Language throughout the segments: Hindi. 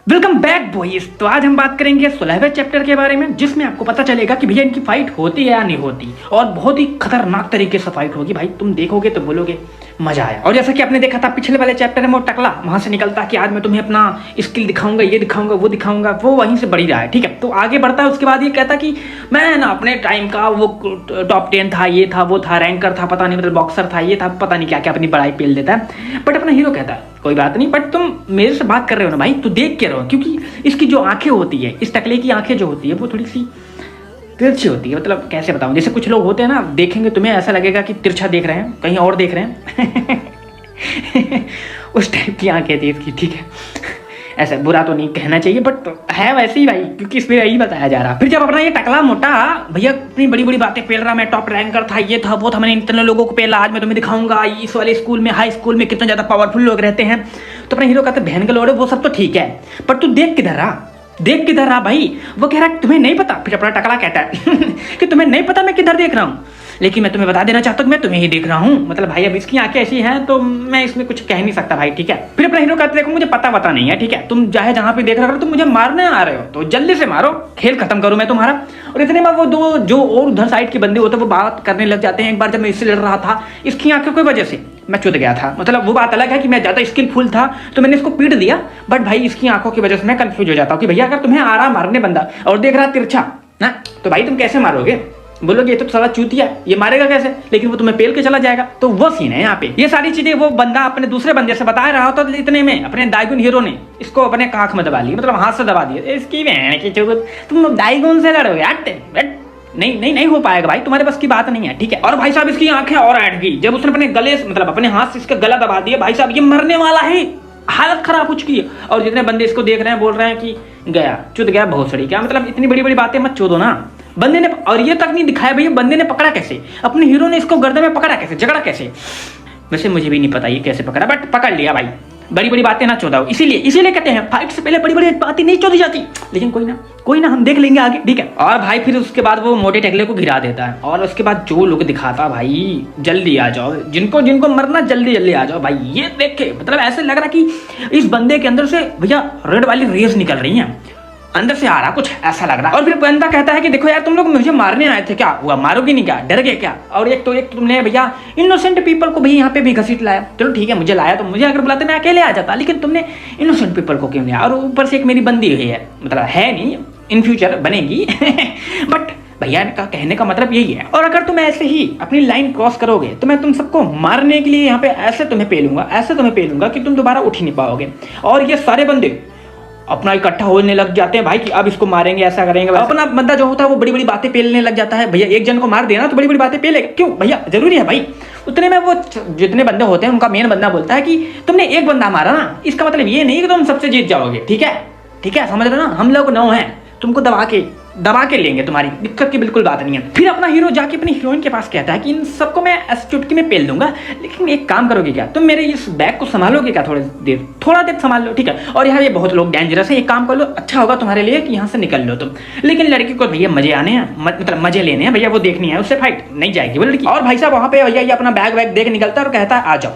Welcome back boys. तो आज हम बात करेंगे 16वें चैप्टर के बारे में, जिसमें आपको पता चलेगा कि भैया इनकी फाइट होती है या नहीं होती, और बहुत ही खतरनाक तरीके से फाइट होगी। भाई तुम देखोगे तो बोलोगे मजा आया। और जैसा कि आपने देखा था पिछले वाले चैप्टर में, वो टकला वहां से निकलता कि आज मैं तुम्हें अपना स्किल दिखाऊंगा, ये दिखाऊंगा, वो दिखाऊंगा, वो वहीं से बढ़ी रहा है। ठीक है, तो आगे बढ़ता है। उसके बाद ये कहता कि मैं ना अपने टाइम का वो टॉप 10 था, ये था, वो था, रैंकर था, पता नहीं, मतलब बॉक्सर था, ये था, पता नहीं क्या क्या अपनी बड़ाई पेल देता है। बट अपना हीरो कहता है कोई बात नहीं, बट तुम मेरे से बात कर रहे हो ना भाई, तो देख के रहो, क्योंकि इसकी जो आंखें होती है, इस टकले की आंखें जो होती है, वो थोड़ी सी तिरछी होती है। मतलब कैसे बताऊं, जैसे कुछ लोग होते हैं ना, देखेंगे तुम्हें ऐसा लगेगा कि तिरछा देख रहे हैं, कहीं और देख रहे हैं। उस टाइप की आंखें थी इसकी। ठीक है, ऐसा बुरा तो नहीं कहना चाहिए, बट है वैसे ही भाई, क्योंकि इसमें यही बताया जा रहा। फिर जब अपना ये टकला मोटा भैया अपनी बड़ी बड़ी बातें पेल रहा, मैं टॉप रैंकर था, ये था, वो था, मैंने इतने लोगों को पेला, आज मैं तुम्हें दिखाऊंगा इस वाले स्कूल में, हाई स्कूल में कितने ज्यादा पावरफुल लोग रहते हैं। तो अपना हीरो कहता है बहन के लोड़े, वो सब तो ठीक है, पर तू देख किधर रहा, देख किधर रहा भाई। वो कह रहा है तुम्हें नहीं पता। फिर अपना टकला कहता है कि तुम्हें नहीं पता मैं किधर देख रहा हूँ, लेकिन मैं तुम्हें बता देना चाहता हूँ मैं तुम्हें ही देख रहा हूँ। मतलब भाई अब इसकी आंखें ऐसी हैं तो मैं इसमें कुछ कह नहीं सकता भाई। ठीक है, फिर अपना हीरो कहते देखो मुझे पता नहीं है, ठीक है, तुम चाहे जहां पे देख रहे हो, तुम मुझे मारने आ रहे हो तो जल्दी से मारो, खेल खत्म करूं मैं तुम्हारा। और इतने में वो दो जो और उधर साइड के बंदे होते हैं वो बात करने लग जाते हैं। एक बार जब मैं इससे लड़ रहा था, इसकी आंखों की वजह से मैं चुद गया था। मतलब वो बात अलग है कि मैं ज्यादा स्किलफुल था तो मैंने इसको पीट दिया, बट भाई इसकी आंखों की वजह से मैं कंफ्यूज हो जाता हूँ कि भैया अगर तुम्हें आ रहा मारने बंदा और देख रहा तिरछा ना, तो भाई तुम कैसे मारोगे? बोलोगे ये तो साला चूतिया, ये मारेगा कैसे? लेकिन वो तुम्हें पेल के चला जाएगा। तो वो सीन है यहाँ पे। ये सारी चीजें वो बंदा अपने दूसरे बंदे से बता रहा होता, तो इतने में अपने दाइगुन हीरो ने इसको अपने कांख में दबा लिया, मतलब हाथ से दबा दिया। इसकी बहन की चूत, तुम दाइगुन से लड़ोगे? नहीं नहीं नहीं हो पाएगा भाई, तुम्हारे बस की बात नहीं है। ठीक है, और भाई साहब इसकी आंखें और ऐड गई जब उसने अपने गले मतलब अपने हाथ से इसका गला दबा दिया। भाई साहब ये मरने वाला है, हालत खराब हो चुकी है। और जितने बंदे इसको देख रहे हैं बोल रहे हैं कि गया, चुद गया, बहुत सड़ी। क्या मतलब इतनी बड़ी बड़ी बातें मत चोदो ना। बंदे ने, और ये तक नहीं दिखाया भैया बंदे ने पकड़ा कैसे, अपने हीरो ने इसको गर्दन में पकड़ा कैसे, झगड़ा कैसे, वैसे मुझे भी नहीं पता ये कैसे पकड़ा, बट पकड़ लिया भाई। बड़ी बड़ी बातें ना चोदाओ, इसीलिए कहते हैं फाइट से पहले बड़ी बड़ी बातें नहीं चोदी जाती। लेकिन कोई ना हम देख लेंगे आगे। ठीक है, और भाई फिर उसके बाद वो मोटे टकले को गिरा देता है, और उसके बाद जो लोग दिखाता भाई जल्दी आ जाओ, जिनको मरना जल्दी आ जाओ भाई। ये देख के मतलब ऐसे लग रहा कि इस बंदे के अंदर से भैया रेड वाली रेस निकल रही है, अंदर से आ रहा, कुछ ऐसा लग रहा। और फिर बंदा कहता है कि देखो यार तुम लोग मुझे मारने आए थे, क्या हुआ, मारोगे नहीं क्या, डर गए क्या? और एक तुमने भैया इनोसेंट पीपल को भी यहाँ पे भी घसीट लाया। चलो ठीक है, मुझे लाया तो मुझे अगर बुलाते मैं अकेले आ जाता, लेकिन तुमने इनोसेंट पीपल को क्यों लिया? और ऊपर से एक मेरी बंदी हुई है, मतलब है नहीं, इन फ्यूचर बनेगी। बट भैया का कहने का मतलब यही है। और अगर तुम ऐसे ही अपनी लाइन क्रॉस करोगे तो मैं तुम सबको मारने के लिए यहाँ पे ऐसे तुम्हें पेलूंगा कि तुम दोबारा उठ ही नहीं पाओगे। और ये सारे बंदे अपना इकट्ठा होने लग जाते हैं भाई कि अब इसको मारेंगे, ऐसा करेंगे। अपना बंदा जो होता है वो बड़ी बड़ी बातें पेलने लग जाता है। भैया एक जन को मार देना तो बड़ी बड़ी बातें पेलेगा, क्यों भैया जरूरी है भाई। उतने में वो जितने बंदे होते हैं उनका मेन बंदा बोलता है कि तुमने एक बंदा मारा ना, इसका मतलब ये नहीं कि तुम सबसे जीत जाओगे। ठीक है, समझ रहे हो ना, हम लोग 9 हैं, तुमको दबा के लेंगे, तुम्हारी दिक्कत की बिल्कुल बात नहीं है। फिर अपना हीरो जाके अपनी हीरोइन के पास कहता है कि इन सबको मैं ऐसे चुटकी में पेल दूंगा, लेकिन एक काम करोगे क्या, तुम मेरे इस बैग को संभालोगे क्या, थोड़ा देर संभाल लो। ठीक है, और यहाँ ये बहुत लोग डेंजरस है, एक काम कर लो, अच्छा होगा तुम्हारे लिए कि यहाँ से निकल लो तुम। लेकिन लड़की को भैया मजे आने हैं, मतलब मजे लेने हैं भैया, वो देखनी है, उससे फाइट नहीं जाएगी वो लड़की। और भाई साहब वहाँ पे भैया ये अपना बैग वैग देख निकलता है और कहता है आ जाओ,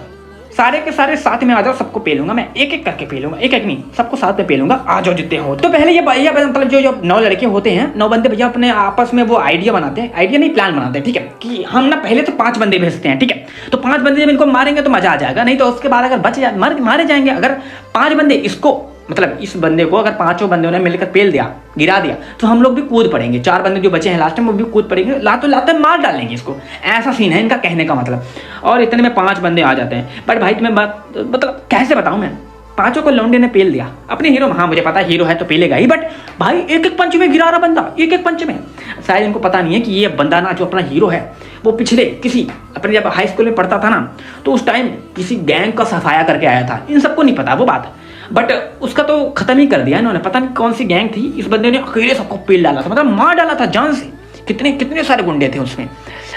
सारे के सारे साथ में आ जाओ, सबको पेलूंगा मैं, एक करके पेलूंगा, एक नहीं, सबको साथ में पेलूंगा, आ जाओ जितने हो। तो पहले ये भैया मतलब जो 9 लड़के होते हैं, 9 बंदे भैया अपने आपस में वो आइडिया बनाते हैं, आइडिया नहीं प्लान बनाते हैं। ठीक है, कि हम ना पहले तो 5 बंदे भेजते हैं। ठीक है, तो 5 बंदे जब इनको मारेंगे तो मजा आ जाएगा, नहीं तो उसके बाद अगर मारे जाएंगे। अगर 5 बंदे इसको मतलब इस बंदे को अगर 5 बंदों ने मिलकर पेल दिया, गिरा दिया, तो हम लोग भी कूद पड़ेंगे, 4 बंदे जो बचे हैं लास्ट में वो भी कूद पड़ेंगे, लाते मार डालेंगे इसको। ऐसा सीन है इनका कहने का मतलब। और इतने में 5 बंदे आ जाते हैं। बट भाई तुम्हें बात मतलब कैसे बताऊं मैं, 5 को लौंडे ने पेल दिया अपने हीरो। हाँ मुझे पता है हीरो है तो पेलेगा ही, बट भाई एक पंच में गिरा रहा बंदा, एक पंच में। शायद इनको पता नहीं है कि ये बंदा ना जो अपना हीरो है वो पिछले किसी अपने जब हाई स्कूल में पढ़ता था ना, तो उस टाइम किसी गैंग का सफाया करके आया था। इन सबको नहीं पता वो बात, बट उसका तो खत्म ही कर दिया इन्होंने। पता नहीं कौन सी गैंग थी, इस बंदे ने अकेले सबको पेल डाला था, मतलब मार डाला था जान से। कितने सारे गुंडे थे उसमें,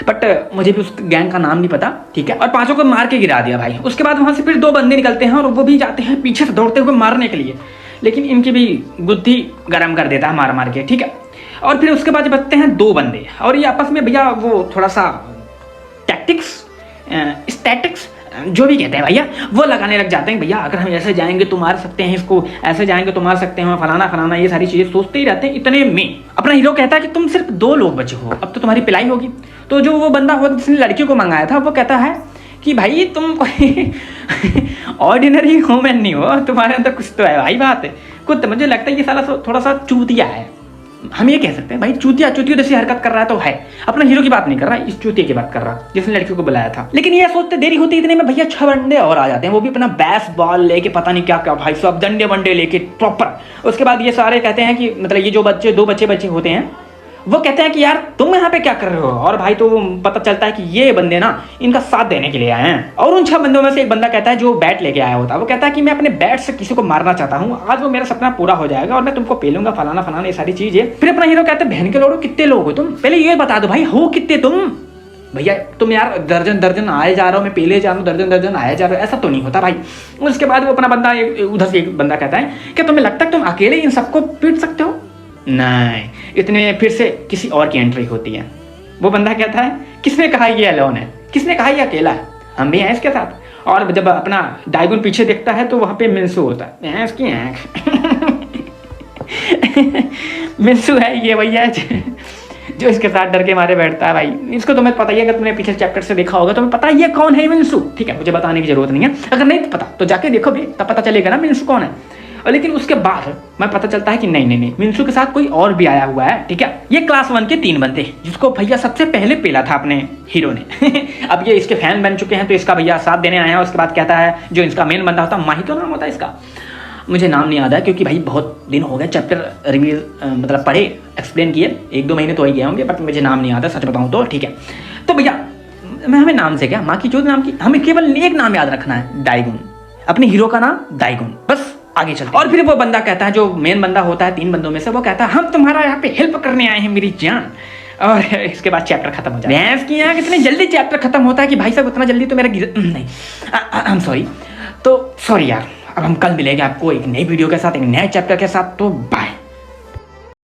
बट मुझे भी उस गैंग का नाम नहीं पता। ठीक है, और 5 को मार के गिरा दिया भाई। उसके बाद वहां से फिर 2 बंदे निकलते हैं और वो भी जाते हैं पीछे से दौड़ते हुए मारने के लिए, लेकिन इनकी भी बुद्धि गर्म कर देता है मार के। ठीक है, और फिर उसके बाद बचते हैं 2 बंदे, और ये आपस में भैया वो थोड़ा सा टैक्टिक्स स्टैटिक्स जो भी कहते हैं भैया वो लगाने लग जाते हैं। भैया अगर हम ऐसे जाएंगे तो मार सकते हैं इसको, ऐसे जाएंगे तो मार सकते हैं, फलाना फलाना ये सारी चीजें सोचते ही रहते हैं। इतने में अपना हीरो कहता है कि तुम सिर्फ 2 लोग बचे हो, अब तो तुम्हारी पिलाई होगी। तो जो वो बंदा हो जिसने लड़की को मंगाया था वो कहता है कि भाई तुम कोई ऑर्डिनरी ह्यूमन नहीं हो, तुम्हारे अंदर कुछ तो है भाई। बात है कुछ, मुझे लगता है ये साला थोड़ा सा चूतिया है, हम ये कह सकते हैं भाई चूतिया जैसी हरकत कर रहा है तो है। अपना हीरो की बात नहीं कर रहा, इस चूतिया की बात कर रहा जिसने लड़कियों को बुलाया था। लेकिन ये सोचते देरी होती इतने में भैया 6 बंदे और आ जाते हैं, वो भी अपना बैस बॉल लेके, पता नहीं क्या क्या भाई सब डंडे वंडे लेके प्रॉपर। उसके बाद ये सारे कहते हैं कि मतलब ये जो बच्चे 2 बच्चे होते हैं वो कहते हैं कि यार तुम यहाँ पे क्या कर रहे हो। और भाई तो पता चलता है कि ये बंदे ना इनका साथ देने के लिए आए हैं। और उन 6 बंदों में से एक बंदा कहता है जो बैट लेके आया होता है, वो कहता है कि मैं अपने बैट से किसी को मारना चाहता हूँ, आज वो मेरा सपना पूरा हो जाएगा और मैं तुमको पेलूंगा, फलाना फलाना ये सारी चीजें। फिर अपना हीरो कहता है बहन के लोड़ो कितने लोग हो तुम, पहले ये बता दो भाई हो कितने तुम। भैया तुम यार दर्जन आए जा रहे हो, मैं पेले जा रहा हूँ, दर्जन आए जा रहे हो, ऐसा तो नहीं होता भाई। उसके बाद वो अपना बंदा उधर से एक बंदा कहता है कि तुम्हें लगता है तुम अकेले इन सबको पीट सकते हो। नहीं, इतने फिर से किसी और की एंट्री होती है। वो बंदा कहता है किसने कहा ये अलोन है, किसने कहा ये अकेला है, हम भी हैं इसके साथ। और जब अपना डायगोन पीछे देखता है तो वहाँ पे मिंसू होता है, इसकी आँख मिंसू है ये भैया जो इसके साथ डर के मारे बैठता है। भाई इसको तुम्हें पता ही है, अगर तुमने पिछले चैप्टर से देखा होगा तुम्हें पता है ये कौन है मिंसू। ठीक है, मुझे बताने की जरूरत नहीं है, अगर नहीं पता तो जाके देखो भी तब पता चलेगा ना मिंसू कौन है। और लेकिन उसके बाद मैं पता चलता है कि नहीं मिंसू के साथ कोई और भी आया हुआ है। ठीक है, ये क्लास 1 के 3 बंदे जिसको भैया सबसे पहले पेला था अपने हीरो ने अब ये इसके फैन बन चुके हैं तो इसका भैया साथ देने आया है। उसके बाद कहता है जो इसका मेन बंदा होता है, माहितो नाम होता है इसका, मुझे नाम नहीं याद है क्योंकि भाई बहुत दिन हो गए चैप्टर रिव्यू मतलब पढ़े एक्सप्लेन किए, 1-2 महीने तो हो ही गए होंगे, बट मुझे नाम नहीं आता सच बताऊँ तो। ठीक है, तो भैया हमें नाम से क्या, माँ की चोट नाम की, हमें केवल एक नाम याद रखना है, डायगोन। अपने हीरो का नाम डायगोन, बस आगे चलते। और फिर वो बंदा कहता है जो मेन बंदा होता है 3 बंदों में से, वो कहता है हम तुम्हारा यहाँ पे हेल्प करने आए हैं मेरी जान। और इसके बाद चैप्टर खत्म हो जाता है। भैंस की यहाँ कितने जल्दी चैप्टर खत्म होता है कि भाई साहब उतना जल्दी तो मेरा नहीं, आई एम सॉरी। तो सॉरी यार, अब हम कल मिलेंगे आपको एक नई वीडियो के साथ, एक नए चैप्टर के साथ। तो बाय।